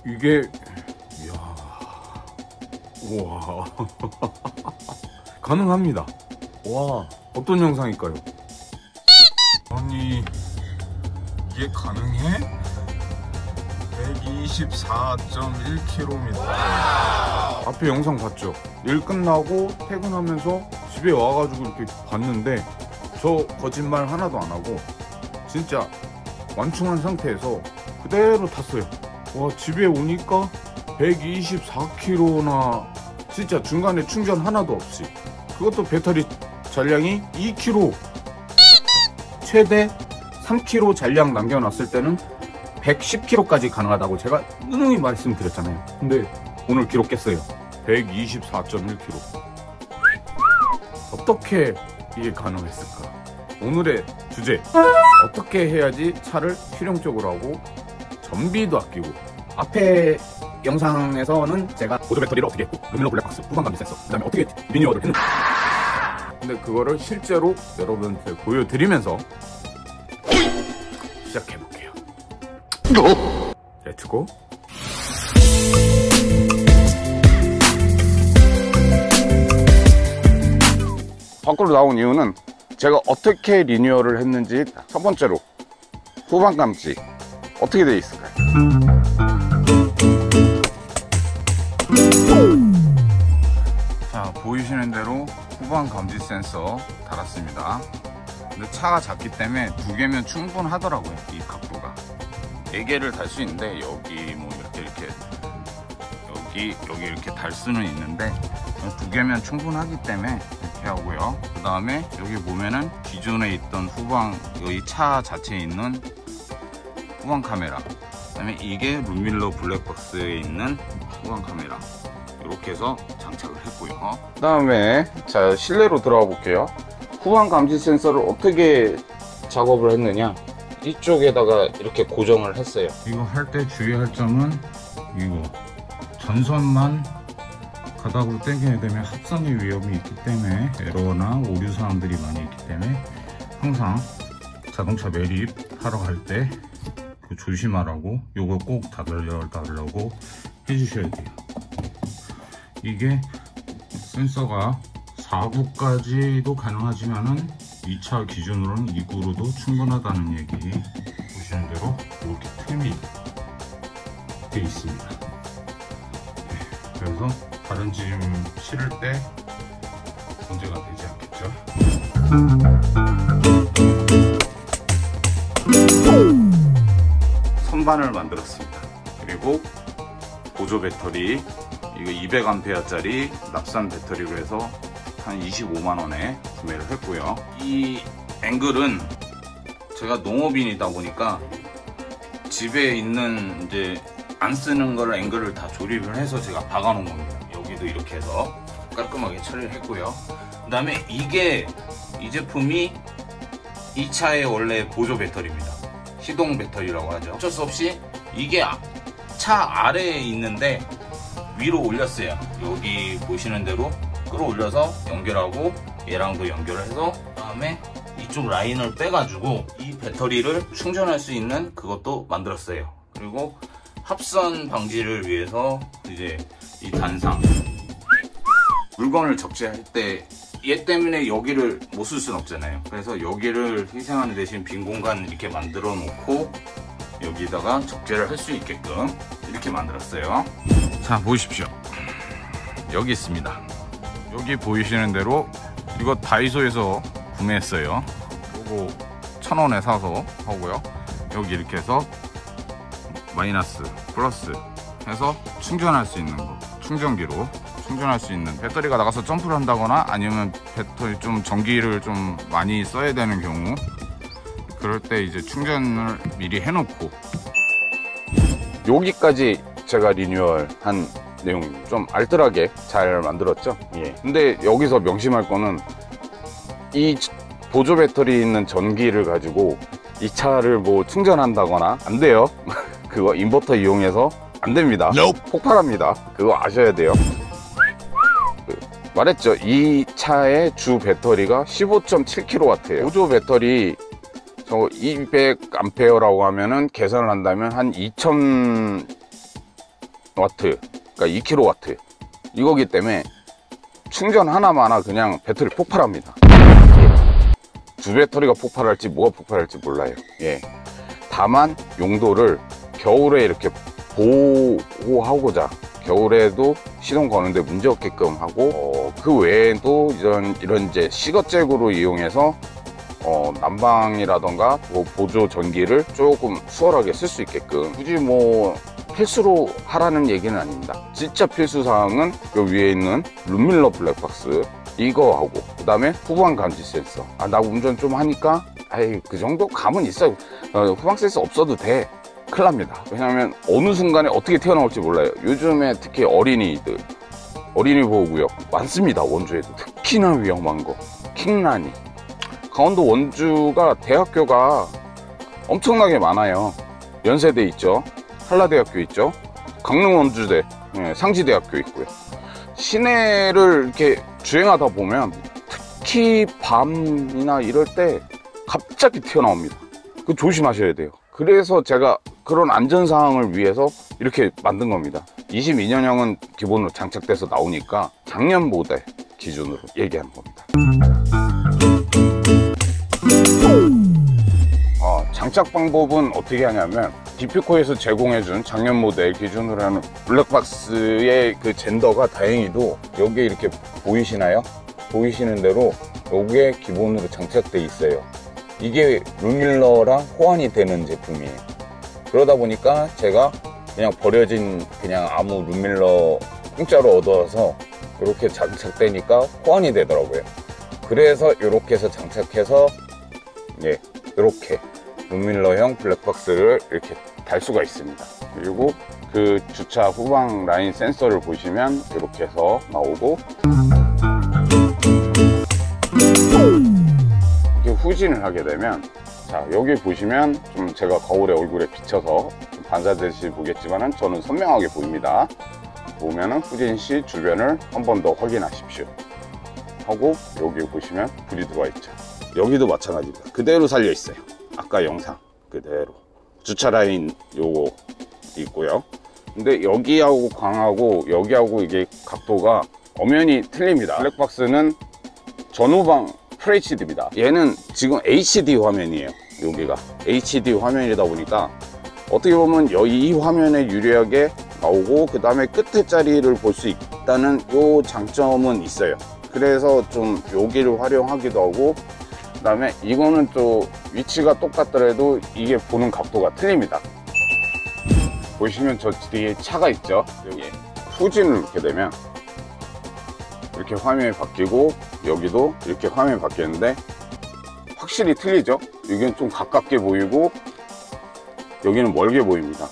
이게 이야, 우와. 가능합니다. 와, 어떤 영상일까요? 아니, 이게 가능해? 124.1km. 앞에 영상 봤죠? 일 끝나고 퇴근하면서 집에 와가지고 이렇게 봤는데, 저 거짓말 하나도 안 하고 진짜 완충한 상태에서 그대로 탔어요. 와, 집에 오니까 124km나 진짜 중간에 충전 하나도 없이, 그것도 배터리 잔량이 2kg, 최대 3kg 잔량 남겨놨을 때는 110km까지 가능하다고 제가 누누이 말씀드렸잖아요. 근데 오늘 기록 깼어요. 124.1km. 어떻게 이게 가능했을까? 오늘의 주제, 어떻게 해야지 차를 실용적으로 하고 전비도 아끼고. 앞에 영상에서는 제가 보조 배터리를 어떻게 했고, 루미노 블랙박스, 후방 감지 센서, 그 다음에 어떻게 리뉴얼을 했는지, 근데 그거를 실제로 여러분한테 보여드리면서 시작해볼게요. 렛츠고. 밖으로 나온 이유는 제가 어떻게 리뉴얼을 했는지, 첫 번째로 후방 감지 어떻게 되어 있을까요? 자, 보이시는 대로 후방 감지 센서 달았습니다. 근데 차가 작기 때문에 2개면 충분하더라고요. 이 각도가 4개를 달 수 있는데, 여기 뭐 여기 이렇게 달 수는 있는데 2개면 충분하기 때문에 이렇게 하고요. 그 다음에 여기 보면은 기존에 있던 후방, 여기 차 자체에 있는 후방 카메라, 그 다음에 이게 루밀러 블랙박스에 있는 후방 카메라, 이렇게 해서 장착을 했고요. 그 다음에 자, 실내로 들어가 볼게요. 후방 감지 센서를 어떻게 작업을 했느냐, 이쪽에다가 이렇게 고정을 했어요. 이거 할 때 주의할 점은, 이거 전선만 가닥으로 당겨야 되면 합선의 위험이 있기 때문에, 에러나 오류 사항들이 많이 있기 때문에 항상 자동차 매립하러 갈 때 조심하라고, 요거 꼭 달라고 해주셔야 돼요. 이게 센서가 4구까지도 가능하지만은 이 차 기준으로는 2구로도 충분하다는 얘기. 보시는 대로 이렇게 틈이 되어 있습니다. 그래서 다른 짐 실을 때 문제가 되지 않겠죠. 선반을 만들었습니다. 그리고 보조 배터리, 이거 200A짜리 납산 배터리로 해서 한 25만원에 구매를 했고요. 이 앵글은 제가 농업인이다 보니까 집에 있는 이제 안 쓰는 걸 앵글을 다 조립을 해서 제가 박아 놓은 겁니다. 여기도 이렇게 해서 깔끔하게 처리를 했고요. 그 다음에 이게, 이 제품이 이 차의 원래 보조 배터리입니다. 시동 배터리라고 하죠. 어쩔 수 없이 이게 차 아래에 있는데 위로 올렸어요. 여기 보시는 대로 끌어올려서 연결하고 얘랑도 연결을 해서, 그 다음에 이쪽 라인을 빼가지고 이 배터리를 충전할 수 있는 그것도 만들었어요. 그리고 합선 방지를 위해서 이제 이 단상, 물건을 적재할 때 얘 때문에 여기를 못 쓸 수는 없잖아요. 그래서 여기를 희생하는 대신 빈 공간 이렇게 만들어 놓고 여기다가 적재를 할 수 있게끔 이렇게 만들었어요. 자, 보십시오. 여기 있습니다. 여기 보이시는 대로 이거 다이소에서 구매했어요. 요거 1,000원에 사서 하고요. 여기 이렇게 해서 마이너스 플러스 해서 충전할 수 있는 거, 충전기로 충전할 수 있는, 배터리가 나가서 점프를 한다거나 아니면 배터리 좀 전기를 좀 많이 써야 되는 경우, 그럴 때 이제 충전을 미리 해놓고. 여기까지 제가 리뉴얼한 내용 좀 알뜰하게 잘 만들었죠. 예. 근데 여기서 명심할 거는, 이 보조 배터리 있는 전기를 가지고 이 차를 뭐 충전한다거나 안 돼요. 그거 인버터 이용해서 안 됩니다. 폭발합니다. 그거 아셔야 돼요. 말했죠. 이 차의 주 배터리가 15.7kW예요. 보조 배터리 저 200A라고 하면은 계산을 한다면 한 그러니까 2kW 이거기 때문에 충전 하나마나 그냥 배터리 폭발합니다. 두 배터리가 폭발할지 뭐가 폭발할지 몰라요. 예. 다만 용도를 겨울에 이렇게 보호하고자, 겨울에도 시동 거는데 문제 없게끔 하고, 그 외에도 이런 이제 시거잭으로 이용해서 난방이라던가 뭐 보조 전기를 조금 수월하게 쓸 수 있게끔, 굳이 뭐 필수로 하라는 얘기는 아닙니다. 진짜 필수 사항은 요 위에 있는 룸밀러 블랙박스 이거 하고, 그 다음에 후방 감지 센서. 나 운전 좀 하니까 그 정도 감은 있어요. 후방 센서 없어도 돼. 큰일 납니다. 왜냐하면 어느 순간에 어떻게 튀어나올지 몰라요. 요즘에 특히 어린이 보호구역 많습니다. 원주에도 특히나 위험한 거 킹라니. 강원도 원주가 대학교가 엄청나게 많아요. 연세대 있죠, 한라대학교 있죠, 강릉원주대, 상지대학교 있고요. 시내를 이렇게 주행하다 보면 특히 밤이나 이럴 때 갑자기 튀어나옵니다. 그 조심하셔야 돼요. 그래서 제가 그런 안전사항을 위해서 이렇게 만든 겁니다. 22년형은 기본으로 장착돼서 나오니까 작년 모델 기준으로 얘기하는 겁니다. 장착 방법은 어떻게 하냐면, 디퓨코에서 제공해준 작년 모델 기준으로 하는 블랙박스의 그 젠더가 다행히도 여기에 이렇게 보이시나요? 보이시는 대로 여기에 기본으로 장착돼 있어요. 이게 룸밀러랑 호환이 되는 제품이에요. 그러다 보니까 제가 그냥 버려진 그냥 아무 룸밀러 공짜로 얻어서 이렇게 장착되니까 호환이 되더라고요. 그래서 이렇게 해서 장착해서 이렇게 룸밀러형 블랙박스를 이렇게 달 수가 있습니다. 그리고 그 주차 후방 라인 센서를 보시면 이렇게 해서 나오고, 이렇게 후진을 하게 되면, 자 여기 보시면 좀 제가 거울에 얼굴에 비쳐서 좀 반사되시 보겠지만은 저는 선명하게 보입니다. 보면은 후진 시 주변을 한 번 더 확인하십시오 하고, 여기 보시면 불이 들어와 있죠. 여기도 마찬가지입니다. 그대로 살려 있어요. 아까 영상 그대로 주차 라인 요거 있고요. 근데 여기하고 광하고 여기하고 이게 각도가 엄연히 틀립니다. 블랙박스는 전후방 FHD입니다. 얘는 지금 HD 화면이에요. 여기가 HD 화면이다 보니까 어떻게 보면 이 화면에 유리하게 나오고, 그 다음에 끝에 자리를 볼 수 있다는 요 장점은 있어요. 그래서 좀 여기를 활용하기도 하고, 그 다음에 이거는 또 위치가 똑같더라도 이게 보는 각도가 틀립니다. 보시면 저 뒤에 차가 있죠. 여기 후진을 놓게 되면 이렇게 화면이 바뀌고, 여기도 이렇게 화면이 바뀌었는데 확실히 틀리죠. 여기는 좀 가깝게 보이고 여기는 멀게 보입니다.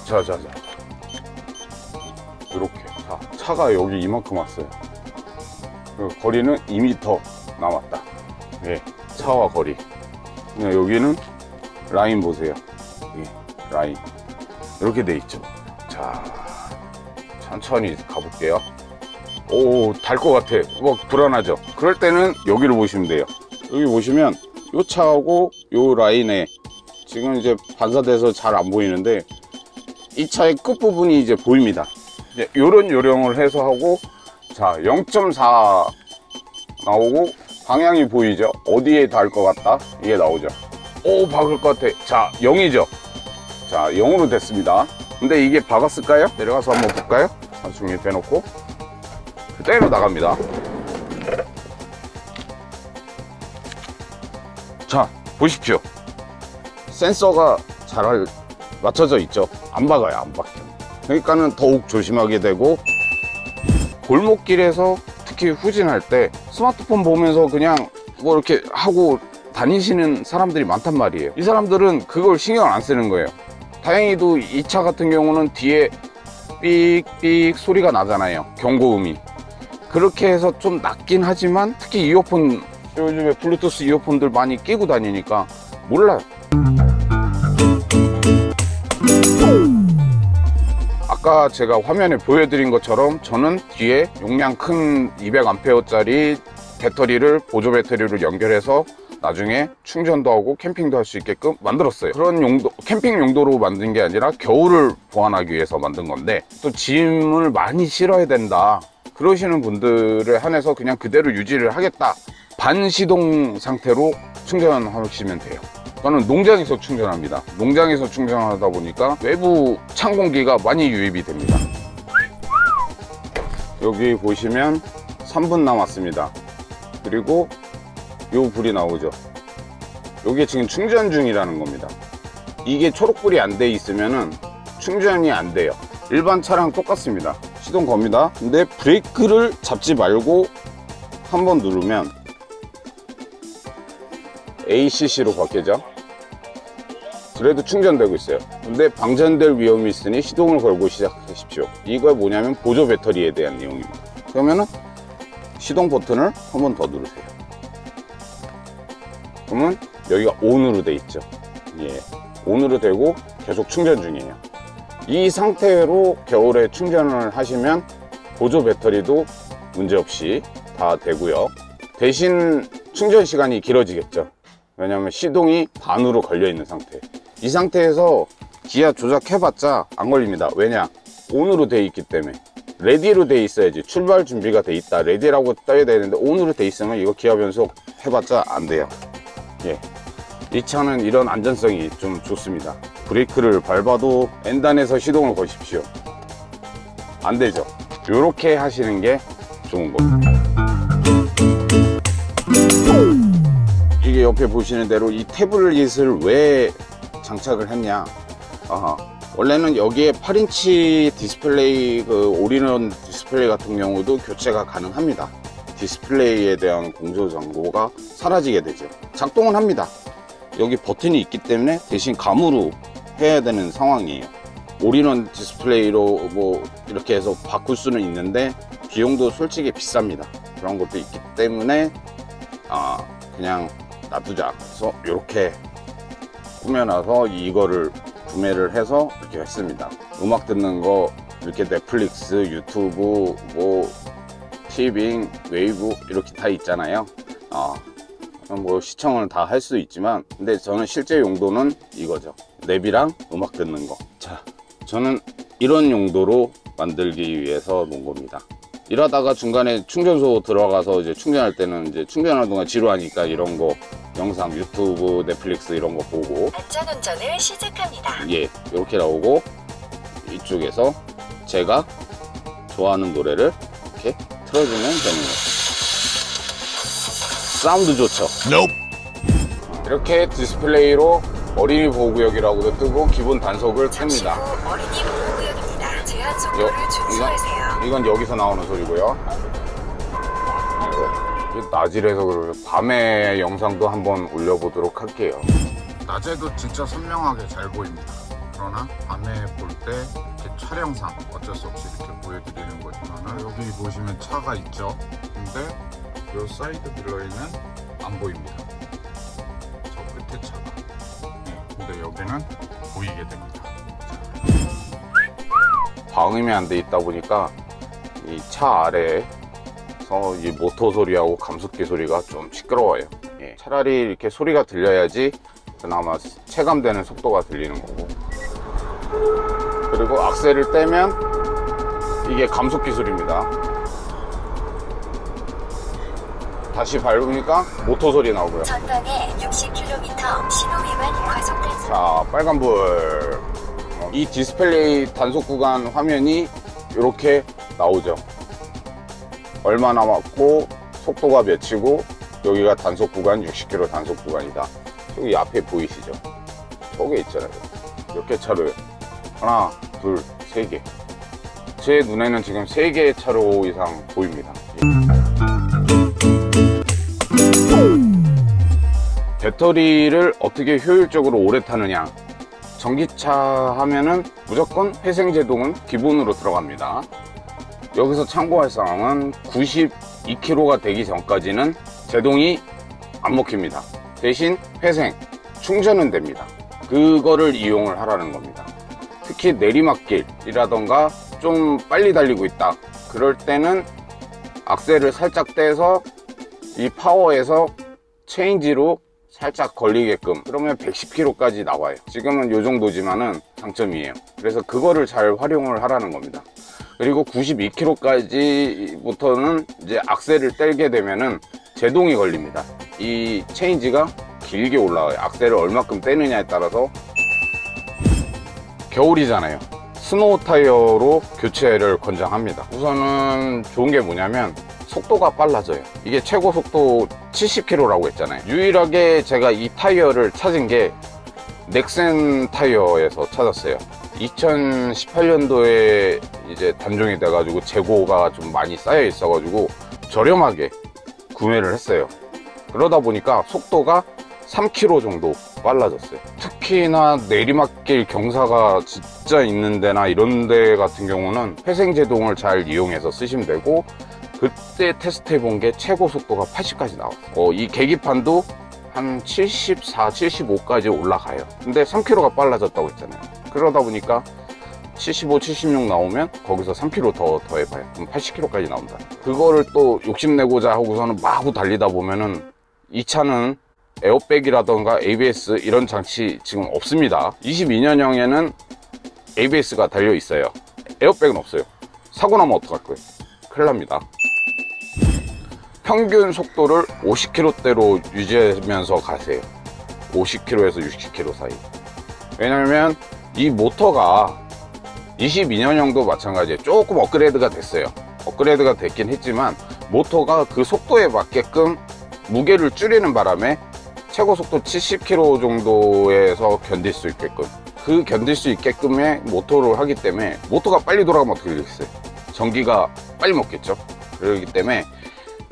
자 이렇게 차가 여기 이만큼 왔어요. 거리는 2m 남았다. 차와 거리. 여기는 라인 보세요. 라인 이렇게 돼 있죠. 자 천천히 가볼게요. 오, 달 것 같아. 불안하죠. 그럴 때는 여기를 보시면 돼요. 여기 보시면 요 차하고 요 라인에 지금 이제 반사돼서 잘 안 보이는데 이 차의 끝부분이 이제 보입니다. 이제 요런 요령을 해서 하고, 자 0.4 나오고 방향이 보이죠. 어디에 닿을 것 같다 이게 나오죠. 오, 박을 것 같아. 자 0이죠. 자 0으로 됐습니다. 근데 이게 박았을까요? 내려가서 한번 볼까요? 나중에 대놓고 그대로 나갑니다. 자 보십시오. 센서가 잘 맞춰져 있죠. 안 박아요. 안 박혀요. 그러니까는 더욱 조심하게 되고, 골목길에서 특히 후진할 때 스마트폰 보면서 그냥 뭐 이렇게 하고 다니시는 사람들이 많단 말이에요. 이 사람들은 그걸 신경 안 쓰는 거예요. 다행히도 이 차 같은 경우는 뒤에 삑삑 소리가 나잖아요. 경고음이. 그렇게 해서 좀 낮긴 하지만, 특히 이어폰, 요즘에 블루투스 이어폰들 많이 끼고 다니니까 몰라요. 아까 제가 화면에 보여드린 것처럼 저는 뒤에 용량 큰 200A짜리 배터리를 보조 배터리로 연결해서 나중에 충전도 하고 캠핑도 할 수 있게끔 만들었어요. 그런 용도, 캠핑 용도로 만든 게 아니라 겨울을 보완하기 위해서 만든 건데, 또 짐을 많이 실어야 된다 그러시는 분들에 한해서 그냥 그대로 유지를 하겠다, 반시동 상태로 충전하시면 돼요. 저는 농장에서 충전합니다. 농장에서 충전하다 보니까 외부 찬 공기가 많이 유입이 됩니다. 여기 보시면 3분 남았습니다. 그리고 요 불이 나오죠. 요게 지금 충전 중이라는 겁니다. 이게 초록불이 안 돼 있으면은 충전이 안 돼요. 일반 차랑 똑같습니다. 시동 겁니다. 근데 브레이크를 잡지 말고 한번 누르면 ACC로 바뀌죠. 그래도 충전되고 있어요. 근데 방전될 위험이 있으니 시동을 걸고 시작하십시오. 이거 뭐냐면 보조 배터리에 대한 내용입니다. 그러면은 시동 버튼을 한 번 더 누르세요. 그러면 여기가 ON으로 돼 있죠. 예, ON으로 되고 계속 충전 중이에요. 이 상태로 겨울에 충전을 하시면 보조 배터리도 문제없이 다 되고요. 대신 충전 시간이 길어지겠죠. 왜냐하면 시동이 반으로 걸려 있는 상태. 이 상태에서 기아 조작해봤자 안 걸립니다. 왜냐? ON으로 돼 있기 때문에. 레디로 돼 있어야지. 출발 준비가 돼 있다, 레디라고 떠야 되는데 ON으로 돼 있으면 이거 기아 변속 해봤자 안 돼요. 예, 이 차는 이런 안전성이 좀 좋습니다. 브레이크를 밟아도 N단에서 시동을 거십시오. 안 되죠. 이렇게 하시는 게 좋은 겁니다. 이게 옆에 보시는 대로 이 태블릿을 왜 장착을 했냐. 원래는 여기에 8인치 디스플레이, 그 올인원 디스플레이 같은 경우도 교체가 가능합니다. 디스플레이에 대한 공조정보가 사라지게 되죠. 작동은 합니다. 여기 버튼이 있기 때문에 대신 감으로 해야 되는 상황이에요. 올인원 디스플레이로 뭐 이렇게 해서 바꿀 수는 있는데 비용도 솔직히 비쌉니다. 그런 것도 있기 때문에 그냥 놔두자. 그래서 이렇게 꾸며놔서 이거를 구매를 해서 이렇게 했습니다. 음악 듣는 거 이렇게 넷플릭스, 유튜브, 뭐 티빙, 웨이브 이렇게 다 있잖아요. 뭐 시청을 다 할 수 있지만, 근데 저는 실제 용도는 이거죠. 랩이랑 음악 듣는 거. 자, 저는 이런 용도로 만들기 위해서 놓은 겁니다. 이러다가 중간에 충전소 들어가서 이제 충전할 때는 이제 충전하는 동안 지루하니까 이런 거 영상, 유튜브, 넷플릭스 이런 거 보고 안전운전을 시작합니다. 예, 이렇게 나오고 이쪽에서 제가 좋아하는 노래를 이렇게 틀어주면 되는 거죠. 사운드 좋죠? 이렇게 디스플레이로 어린이 보호구역이라고도 뜨고 기본 단속을 틉니다. 어린이 보호구역입니다. 제한 속도를 준수하세요. 이건 여기서 나오는 소리고요. 낮이라서 그러고 밤에 영상도 한번 올려보도록 할게요. 낮에도 진짜 선명하게 잘 보입니다. 그러나 밤에 볼 때 이렇게 촬영상 어쩔 수 없이 이렇게 보여드리는 거지만, 여기 보시면 차가 있죠. 근데 이 사이드 밀러에는 안 보입니다. 저 끝에 차가. 근데 여기는 보이게 됩니다. 방음이 안 돼 있다 보니까 이 차 아래에서 이 모터 소리하고 감속기 소리가 좀 시끄러워요. 차라리 이렇게 소리가 들려야지 그나마 체감되는 속도가 들리는 거고, 그리고 악셀을 떼면 이게 감속 기술입니다. 다시 밟으니까 모터 소리 나오고요. 전방에 60km 신호 위반 과속 단속. 자, 빨간불. 이 디스플레이 단속 구간 화면이 이렇게 나오죠. 얼마 남았고 속도가 몇이고 여기가 단속 구간 60km 단속 구간이다. 여기 앞에 보이시죠? 저게 있잖아요. 몇 개 차로요? 하나, 둘, 세 개. 제 눈에는 지금 3개의 차로 이상 보입니다. 배터리를 어떻게 효율적으로 오래 타느냐. 전기차 하면은 무조건 회생제동은 기본으로 들어갑니다. 여기서 참고할 사항은 92km가 되기 전까지는 제동이 안 먹힙니다. 대신 회생, 충전은 됩니다. 그거를 이용을 하라는 겁니다. 특히 내리막길이라던가 좀 빨리 달리고 있다, 그럴 때는 악셀을 살짝 떼서 이 파워에서 체인지로 살짝 걸리게끔, 그러면 110km까지 나와요. 지금은 요 정도지만은 장점이에요. 그래서 그거를 잘 활용을 하라는 겁니다. 그리고 92km까지부터는 이제 악셀을 떼게 되면은 제동이 걸립니다. 이 체인지가 길게 올라와요. 악셀을 얼마큼 떼느냐에 따라서. 겨울이잖아요. 스노우 타이어로 교체를 권장합니다. 우선은 좋은 게 뭐냐면 속도가 빨라져요. 이게 최고 속도 70km라고 했잖아요. 유일하게 제가 이 타이어를 찾은 게 넥센 타이어에서 찾았어요. 2018년도에 이제 단종이 돼가지고 재고가 좀 많이 쌓여 있어가지고 저렴하게 구매를 했어요. 그러다 보니까 속도가 3km 정도 빨라졌어요. 특히나 내리막길 경사가 진짜 있는 데나 이런 데 같은 경우는 회생제동을 잘 이용해서 쓰시면 되고, 그때 테스트 해본 게 최고 속도가 80까지 나와요. 이 계기판도 한 74, 75까지 올라가요. 근데 3km가 빨라졌다고 했잖아요. 그러다 보니까 75, 76 나오면 거기서 3km 더 해봐요. 그럼 80km까지 나온다. 그거를 또 욕심내고자 하고서는 마구 달리다 보면은 이 차는 에어백이라던가 ABS 이런 장치 지금 없습니다. 22년형에는 ABS가 달려 있어요. 에어백은 없어요. 사고 나면 어떡할 거예요? 큰일 납니다. 평균 속도를 50km대로 유지하면서 가세요. 50km에서 60km 사이. 왜냐면 이 모터가 22년형도 마찬가지예요. 조금 업그레이드가 됐어요. 업그레이드가 됐긴 했지만 모터가 그 속도에 맞게끔 무게를 줄이는 바람에 최고 속도 70km 정도에서 견딜 수 있게끔, 그 견딜 수 있게끔의 모터를 하기 때문에, 모터가 빨리 돌아가면 어떻게 되겠어요? 전기가 빨리 먹겠죠. 그렇기 때문에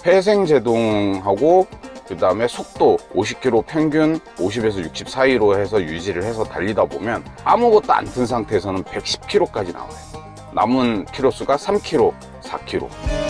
회생제동하고 그 다음에 속도 50km 평균 50에서 60 사이로 해서 유지를 해서 달리다 보면 아무것도 안 튼 상태에서는 110km까지 나와요. 남은 키로수가 3km, 4km.